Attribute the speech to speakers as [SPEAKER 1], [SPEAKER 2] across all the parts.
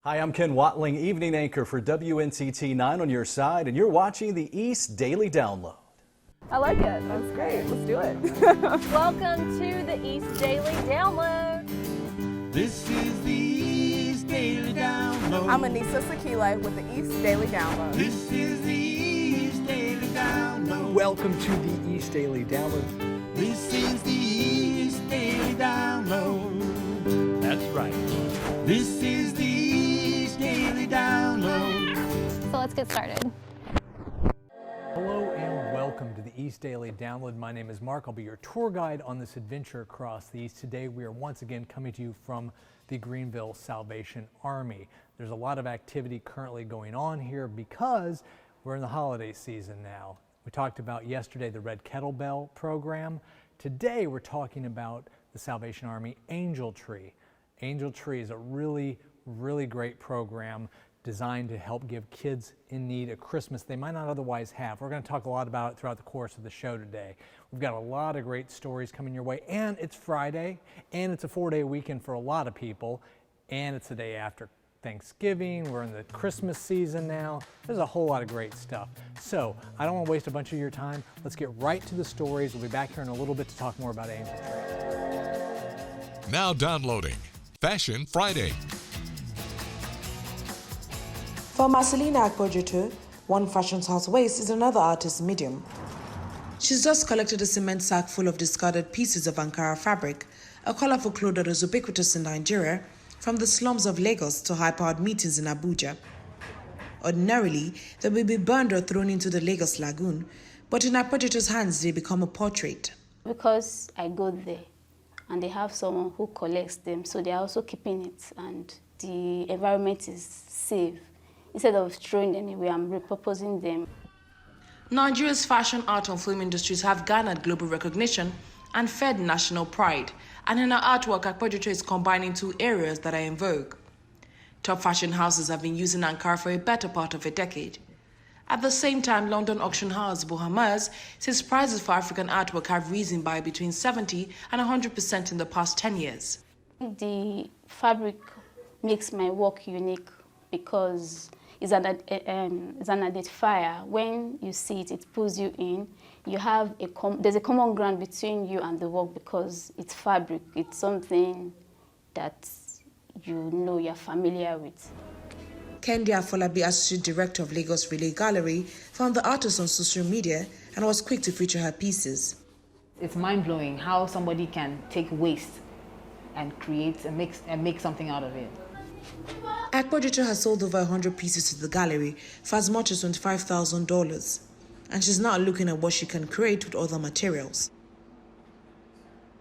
[SPEAKER 1] Hi, I'm Ken Watling, evening anchor for WNCT 9 on your side, and you're watching the East Daily Download.
[SPEAKER 2] I like it. That's great. Let's do it.
[SPEAKER 3] Welcome to the East Daily Download.
[SPEAKER 4] This is the East Daily Download.
[SPEAKER 2] I'm Anissa Sakile with the East Daily Download.
[SPEAKER 4] This is the East Daily Download.
[SPEAKER 5] Welcome to the East Daily Download.
[SPEAKER 4] This is the East Daily Download. That's right. This is the East Daily Download.
[SPEAKER 3] So let's get started.
[SPEAKER 5] Hello and welcome to the East Daily Download. My name is Mark. I'll be your tour guide on this adventure across the East. Today we are once again coming to you from the Greenville Salvation Army. There's a lot of activity currently going on here because we're in the holiday season now. We talked about yesterday the Red Kettlebell program. Today we're talking about the Salvation Army Angel Tree. Angel Tree is a really great program designed to help give kids in need a Christmas they might not otherwise have. We're going to talk a lot about it throughout the course of the show today. We've got a lot of great stories coming your way, and it's Friday, and it's a 4-day weekend for a lot of people, and it's the day after Thanksgiving. We're in the Christmas season now. There's a whole lot of great stuff. So I don't want to waste a bunch of your time. Let's get right to the stories. We'll be back here in a little bit to talk more about Angel Tree.
[SPEAKER 6] Now downloading Fashion Friday.
[SPEAKER 7] For Marcelina Akpojutu, one fashion's house waste is another artist's medium. She's just collected a cement sack full of discarded pieces of Ankara fabric, a colorful cloth that is ubiquitous in Nigeria, from the slums of Lagos to high-powered meetings in Abuja. Ordinarily, they will be burned or thrown into the Lagos Lagoon, but in Akpojutu's hands they become a portrait.
[SPEAKER 8] Because I go there and they have someone who collects them, so they're also keeping it and the environment is safe. Instead of throwing them away, I'm repurposing them.
[SPEAKER 7] Nigeria's fashion, art and film industries have garnered global recognition and fed national pride. And in her artwork, Akpojutu is combining two areas that are in vogue. Top fashion houses have been using Ankara for a better part of a decade. At the same time, London auction house Bohamers says prices for African artwork have risen by between 70 and 100% in the past 10 years.
[SPEAKER 8] The fabric makes my work unique because it's an identifier. When you see it, it pulls you in. You have there's a common ground between you and the work because it's fabric. It's something that you're familiar with.
[SPEAKER 7] Kendi Afolabi, Associate Director of Lagos Relay Gallery, found the artist on social media and was quick to feature her pieces.
[SPEAKER 9] It's mind-blowing how somebody can take waste and create and make something out of it.
[SPEAKER 7] Akpojutu has sold over 100 pieces to the gallery for as much as $25,000, and she's now looking at what she can create with other materials.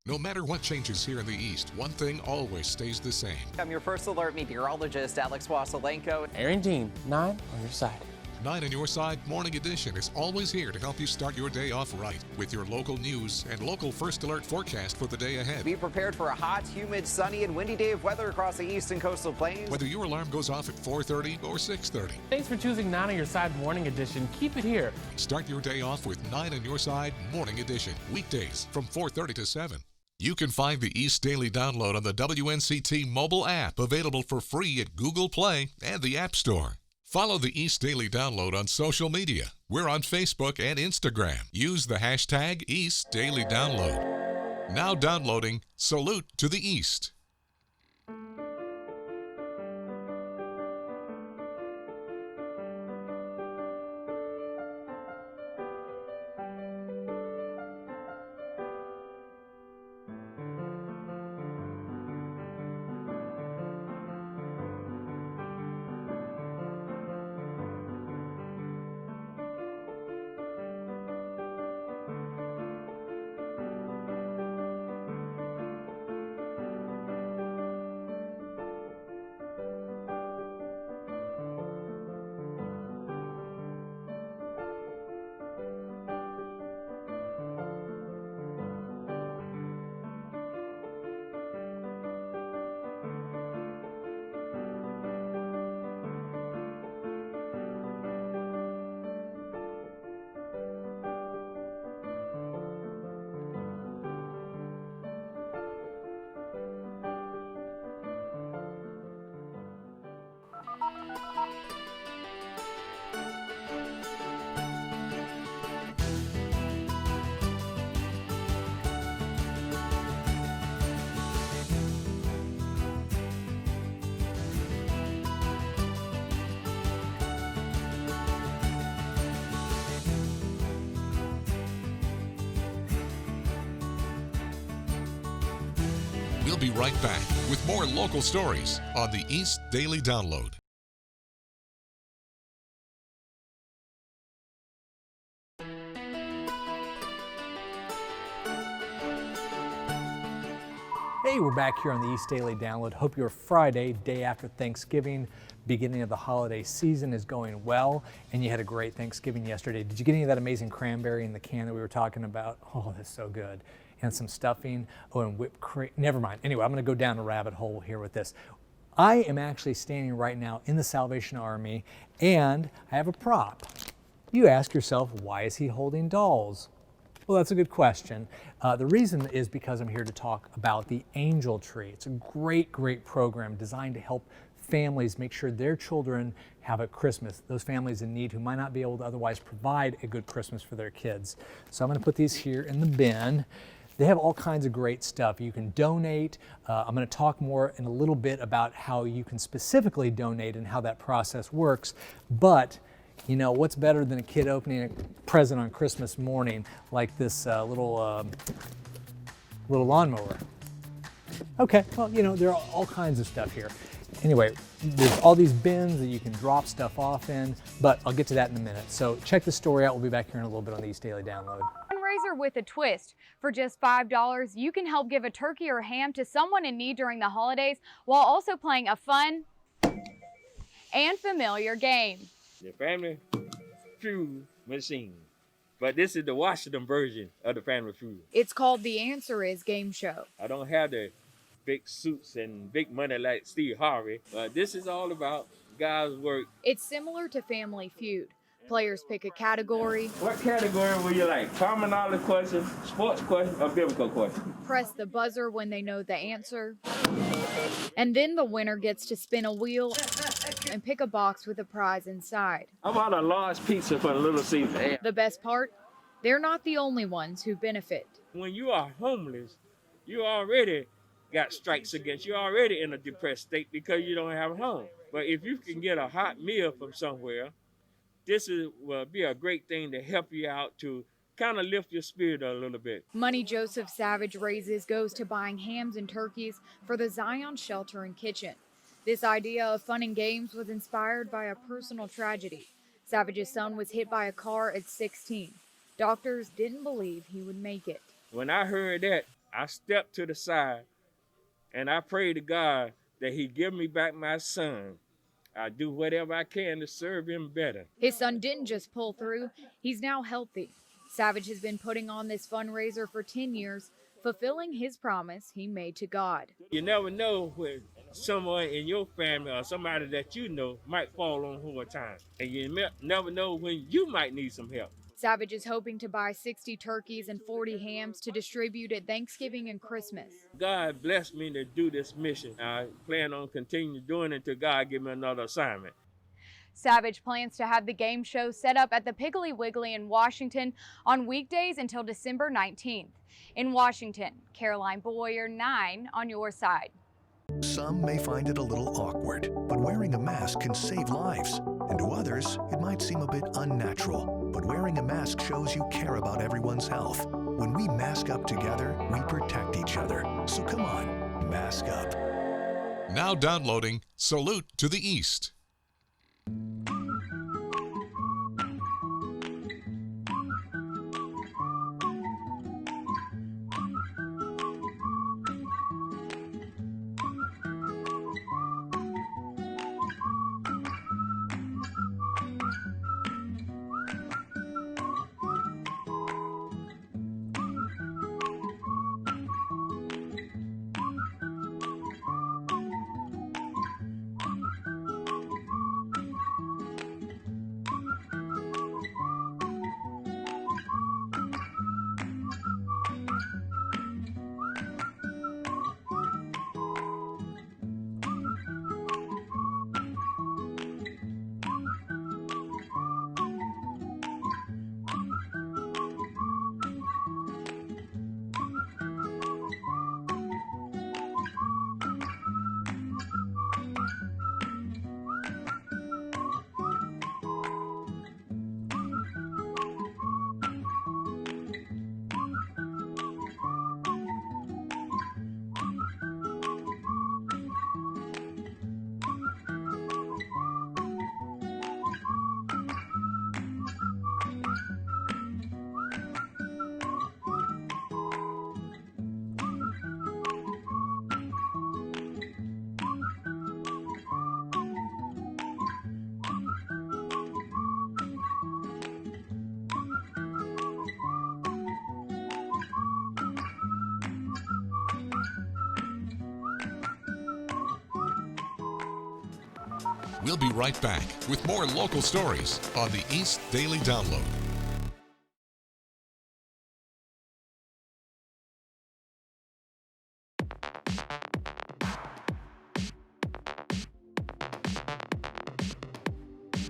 [SPEAKER 6] No matter what changes here in the East, one thing always stays the same.
[SPEAKER 10] I'm your first alert meteorologist, Alex Wassilenko.
[SPEAKER 11] Aaron Dean, 9 on your side.
[SPEAKER 6] 9 on your side Morning Edition is always here to help you start your day off right with your local news and local first alert forecast for the day ahead.
[SPEAKER 10] Be prepared for a hot, humid, sunny, and windy day of weather across the east and coastal plains.
[SPEAKER 6] Whether your alarm goes off at 4:30 or 6:30.
[SPEAKER 11] Thanks for choosing 9 on your side Morning Edition. Keep it here.
[SPEAKER 6] Start your day off with 9 on your side Morning Edition. Weekdays from 4:30 to 7. You can find the East Daily Download on the WNCT mobile app, available for free at Google Play and the App Store. Follow the East Daily Download on social media. We're on Facebook and Instagram. Use the hashtag East Daily Download. Now downloading Salute to the East. We'll be right back with more local stories on the East Daily Download.
[SPEAKER 5] Hey, we're back here on the East Daily Download. Hope your Friday, day after Thanksgiving, beginning of the holiday season is going well, and you had a great Thanksgiving yesterday. Did you get any of that amazing cranberry in the can that we were talking about? Oh, that's so good. And some stuffing. Oh, and whipped cream. Never mind. Anyway, I'm going to go down a rabbit hole here with this. I am actually standing right now in the Salvation Army, and I have a prop. You ask yourself, why is he holding dolls? Well, that's a good question. The reason is because I'm here to talk about the Angel Tree. It's a great, great program designed to help families make sure their children have a Christmas, those families in need who might not be able to otherwise provide a good Christmas for their kids. So I'm going to put these here in the bin. They have all kinds of great stuff. You can donate. I'm going to talk more in a little bit about how you can specifically donate and how that process works. But you know, what's better than a kid opening a present on Christmas morning like this little lawnmower? Okay, well, you know, there are all kinds of stuff here. Anyway, there's all these bins that you can drop stuff off in, but I'll get to that in a minute. So check the story out. We'll be back here in a little bit on the East Daily Download.
[SPEAKER 12] Fundraiser with a twist. For just $5, you can help give a turkey or ham to someone in need during the holidays while also playing a fun and familiar game.
[SPEAKER 13] The Family Feud machine. But this is the Washington version of the Family Feud.
[SPEAKER 12] It's called The Answer Is Game Show.
[SPEAKER 13] I don't have the big suits and big money like Steve Harvey, but this is all about guys' work.
[SPEAKER 12] It's similar to Family Feud. Players pick a category.
[SPEAKER 13] What category would you like? Terminology question, sports question, or biblical question?
[SPEAKER 12] Press the buzzer when they know the answer. And then the winner gets to spin a wheel and pick a box with a prize inside.
[SPEAKER 13] How about a large pizza for a Little Caesar?
[SPEAKER 12] The best part? They're not the only ones who benefit.
[SPEAKER 13] When you are homeless, you already got strikes against you. You're already in a depressed state because you don't have a home. But if you can get a hot meal from somewhere, this will be a great thing to help you out to kind of lift your spirit a little bit.
[SPEAKER 12] Money Joseph Savage raises goes to buying hams and turkeys for the Zion Shelter and Kitchen. This idea of fun and games was inspired by a personal tragedy. Savage's son was hit by a car at 16. Doctors didn't believe he would make it.
[SPEAKER 13] When I heard that, I stepped to the side and I prayed to God that he'd give me back my son. I do whatever I can to serve him better.
[SPEAKER 12] His son didn't just pull through, he's now healthy. Savage has been putting on this fundraiser for 10 years, fulfilling his promise he made to God.
[SPEAKER 13] You never know when someone in your family or somebody that you know might fall on hard times. And you never know when you might need some help.
[SPEAKER 12] Savage is hoping to buy 60 turkeys and 40 hams to distribute at Thanksgiving and Christmas.
[SPEAKER 13] God blessed me to do this mission. I plan on continuing doing it until God give me another assignment.
[SPEAKER 12] Savage plans to have the game show set up at the Piggly Wiggly in Washington on weekdays until December 19th. In Washington, Caroline Boyer, 9 on your side.
[SPEAKER 14] Some may find it a little awkward, but wearing a mask can save lives. And to others, it might seem a bit unnatural. But wearing a mask shows you care about everyone's health. When we mask up together, we protect each other. So come on, mask up.
[SPEAKER 6] Now downloading Salute to the East. We'll be right back with more local stories on the East Daily Download.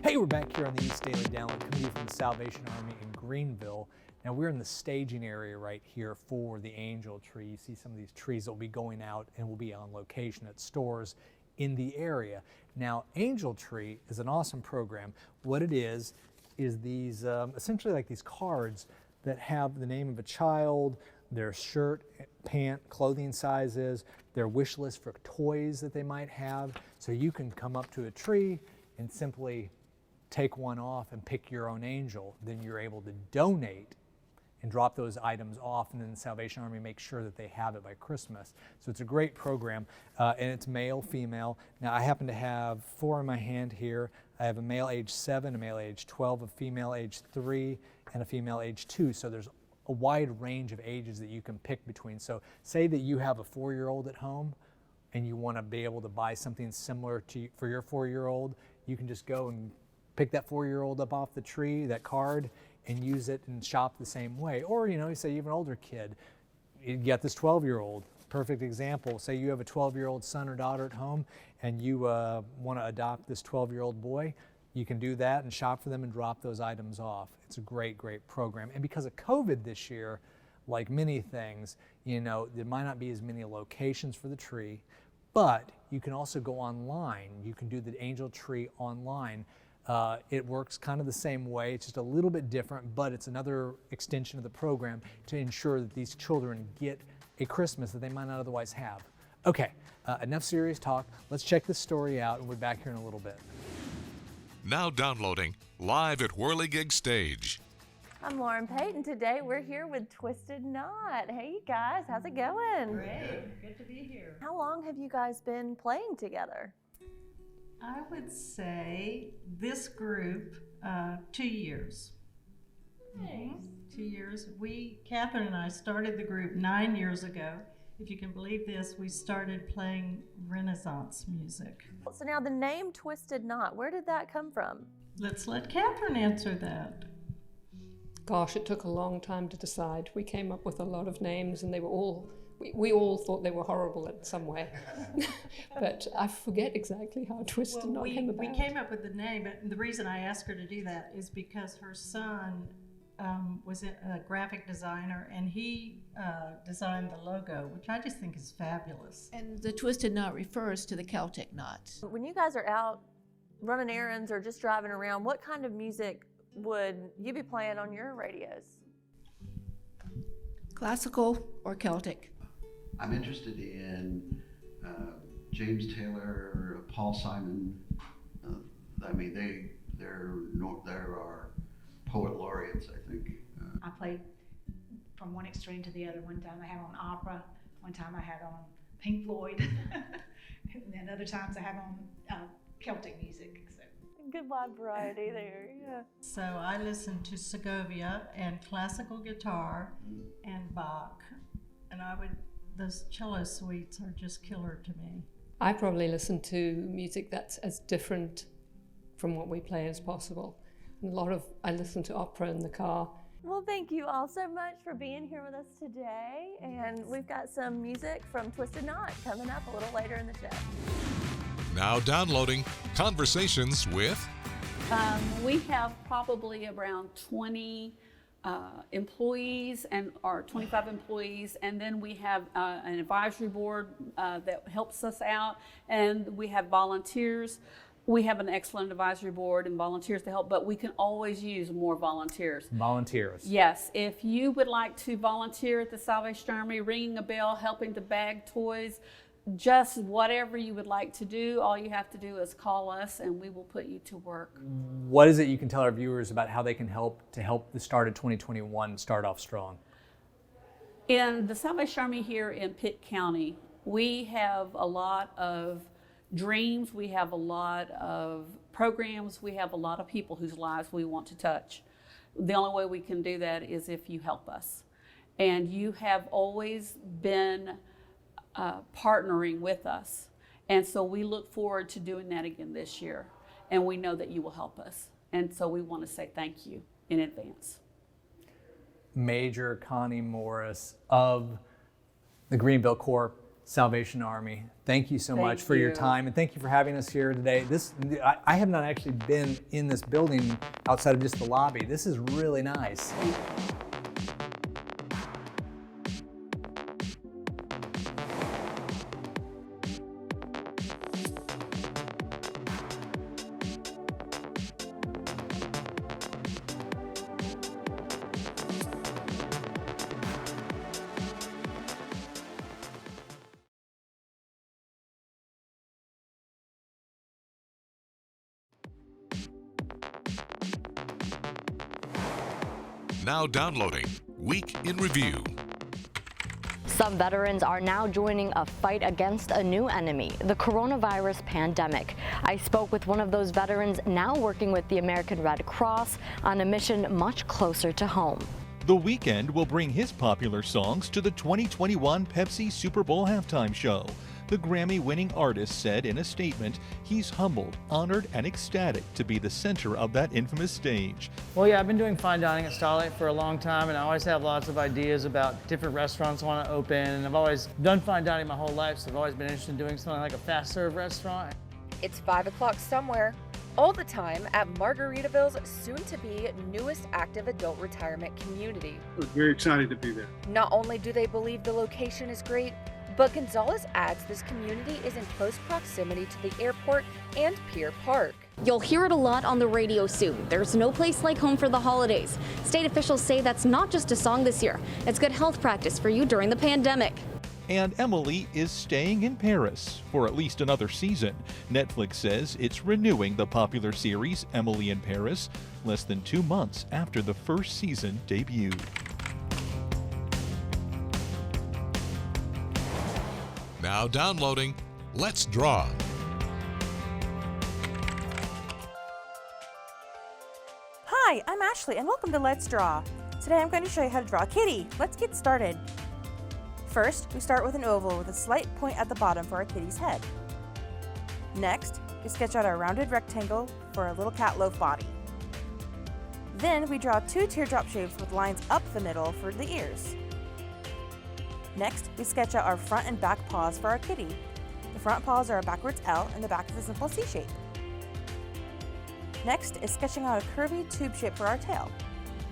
[SPEAKER 5] Hey, we're back here on the East Daily Download, coming to you from the Salvation Army in Greenville. Now we're in the staging area right here for the angel tree. You see some of these trees that will be going out and will be on location at stores in the area. Now, Angel Tree is an awesome program. What it is these essentially like these cards that have the name of a child, their shirt, pant, clothing sizes, their wish list for toys that they might have. So you can come up to a tree and simply take one off and pick your own angel. Then you're able to donate and drop those items off, and then the Salvation Army makes sure that they have it by Christmas. So it's a great program, and it's male, female. Now I happen to have 4 in my hand here. I have a male age 7, a male age 12, a female age 3, and a female age 2. So there's a wide range of ages that you can pick between. So say that you have a 4-year-old at home and you want to be able to buy something similar to for your 4-year-old, you can just go and pick that 4-year-old up off the tree, that card, and use it and shop the same way. Or, you know, you say you have an older kid, you got this 12-year-old, perfect example. Say you have a 12-year-old son or daughter at home and you want to adopt this 12-year-old boy, you can do that and shop for them and drop those items off. It's a great, great program. And because of COVID this year, like many things, you know, there might not be as many locations for the tree, but you can also go online. You can do the angel tree online. It works kind of the same way. It's just a little bit different, but it's another extension of the program to ensure that these children get a Christmas that they might not otherwise have. Okay, enough serious talk. Let's check this story out, and we'll be back here in a little bit.
[SPEAKER 6] Now downloading, live at Whirligig Stage.
[SPEAKER 3] I'm Lauren Payton. Today we're here with Twisted Knot. Hey you guys, how's it going?
[SPEAKER 15] Great, good to be here.
[SPEAKER 3] How long have you guys been playing together?
[SPEAKER 15] I would say this group, 2 years.
[SPEAKER 3] Nice.
[SPEAKER 15] 2 years. Catherine and I started the group 9 years ago. If you can believe this, we started playing Renaissance music.
[SPEAKER 3] So now the name Twisted Knot, where did that come from?
[SPEAKER 15] Let's let Catherine answer that.
[SPEAKER 16] Gosh, it took a long time to decide. We came up with a lot of names and they were all, we all thought they were horrible in some way. But I forget exactly how Twisted Knot came about.
[SPEAKER 15] We came up with the name, but the reason I asked her to do that is because her son was a graphic designer, and he designed the logo, which I just think is fabulous.
[SPEAKER 17] And the Twisted Knot refers to the Celtic knot.
[SPEAKER 3] When you guys are out running errands or just driving around, what kind of music would you be playing on your radios?
[SPEAKER 17] Classical or Celtic?
[SPEAKER 18] I'm interested in James Taylor, Paul Simon. I mean, there are poet laureates, I think.
[SPEAKER 19] I played from one extreme to the other. One time I had on opera, one time I had on Pink Floyd, and then other times I have on Celtic music. So.
[SPEAKER 3] Good wide variety there, yeah.
[SPEAKER 15] So I listen to Segovia and classical guitar and Bach, and those cello suites are just killer to me.
[SPEAKER 16] I probably listen to music that's as different from what we play as possible. I listen to opera in the car.
[SPEAKER 3] Well, thank you all so much for being here with us today. And we've got some music from Twisted Knot coming up a little later in the show.
[SPEAKER 6] Now downloading, Conversations with.
[SPEAKER 20] We have probably around 20 employees or 25 employees, and then we have an advisory board that helps us out, and we have volunteers. We have an excellent advisory board and volunteers to help, but we can always use more volunteers.
[SPEAKER 5] Volunteers.
[SPEAKER 20] Yes, if you would like to volunteer at the Salvation Army, ringing a bell, helping to bag toys, just whatever you would like to do, all you have to do is call us and we will put you to work.
[SPEAKER 5] What is it you can tell our viewers about how they can help the start of 2021 start off strong?
[SPEAKER 20] In the Salvation Army here in Pitt County, we have a lot of dreams, we have a lot of programs, we have a lot of people whose lives we want to touch. The only way we can do that is if you help us. And you have always been partnering with us. And so we look forward to doing that again this year. and we know that you will help us. And so we want to say thank you in advance.
[SPEAKER 5] Major Connie Morris of the Greenville Corps Salvation Army, thank you so much for your time, and thank you for having us here today. I have not actually been in this building outside of just the lobby. This is really nice.
[SPEAKER 6] Now downloading Week in Review.
[SPEAKER 21] Some veterans are now joining a fight against a new enemy, the coronavirus pandemic. I spoke with one of those veterans now working with the American Red Cross on a mission much closer to home.
[SPEAKER 22] The Weeknd will bring his popular songs to the 2021 Pepsi Super Bowl halftime show. The Grammy-winning artist said in a statement he's humbled, honored, and ecstatic to be the center of that infamous stage.
[SPEAKER 23] Well, yeah, I've been doing fine dining at Starlight for a long time, and I always have lots of ideas about different restaurants I want to open, and I've always done fine dining my whole life, so I've always been interested in doing something like a fast serve restaurant.
[SPEAKER 24] It's 5 o'clock somewhere, all the time at Margaritaville's soon-to-be newest active adult retirement community.
[SPEAKER 25] We're very excited to be there.
[SPEAKER 24] Not only do they believe the location is great, but Gonzalez adds this community is in close proximity to the airport and Pier Park.
[SPEAKER 26] You'll hear it a lot on the radio soon. There's no place like home for the holidays. State officials say that's not just a song this year. It's good health practice for you during the pandemic.
[SPEAKER 22] And Emily is staying in Paris for at least another season. Netflix says it's renewing the popular series Emily in Paris less than 2 months after the first season debuted.
[SPEAKER 6] Now downloading Let's Draw.
[SPEAKER 27] Hi, I'm Ashley and welcome to Let's Draw. Today I'm going to show you how to draw a kitty. Let's get started. First, we start with an oval with a slight point at the bottom for our kitty's head. Next, we sketch out our rounded rectangle for a little cat loaf body. Then we draw 2 teardrop shapes with lines up the middle for the ears. Next, we sketch out our front and back paws for our kitty. The front paws are a backwards L and the back is a simple C shape. Next is sketching out a curvy tube shape for our tail.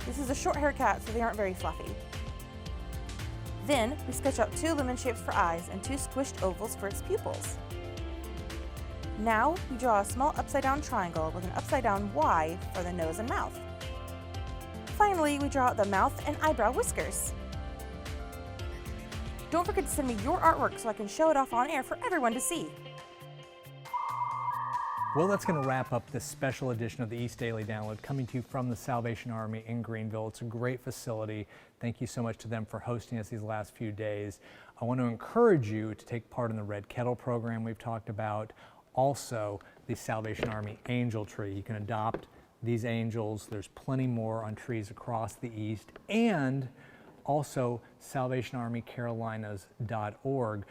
[SPEAKER 27] This is a short hair cat, so they aren't very fluffy. Then, we sketch out 2 lemon shapes for eyes and 2 squished ovals for its pupils. Now, we draw a small upside down triangle with an upside down Y for the nose and mouth. Finally, we draw out the mouth and eyebrow whiskers. Don't forget to send me your artwork so I can show it off on air for everyone to see.
[SPEAKER 5] Well, that's going to wrap up this special edition of the East Daily Download coming to you from the Salvation Army in Greenville. It's a great facility. Thank you so much to them for hosting us these last few days. I want to encourage you to take part in the Red Kettle program we've talked about. Also, the Salvation Army Angel Tree. You can adopt these angels. There's plenty more on trees across the East. And also SalvationArmyCarolinas.org.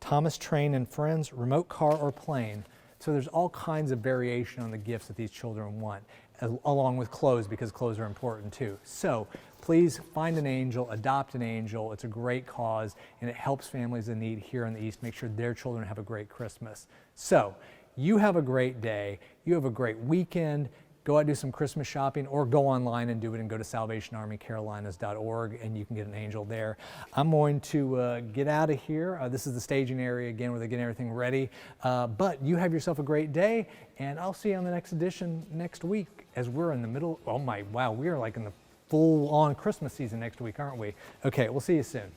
[SPEAKER 5] Thomas Train and Friends, remote car or plane. So there's all kinds of variation on the gifts that these children want, along with clothes, because clothes are important too. So please find an angel, adopt an angel. It's a great cause, and it helps families in need here in the East make sure their children have a great Christmas. So you have a great day. You have a great weekend. Go out and do some Christmas shopping, or go online and do it and go to SalvationArmyCarolinas.org and you can get an angel there. I'm going to get out of here. This is the staging area again where they're getting everything ready. But you have yourself a great day, and I'll see you on the next edition next week as we're in the middle. Oh my, wow, we are like in the full-on Christmas season next week, aren't we? Okay, we'll see you soon.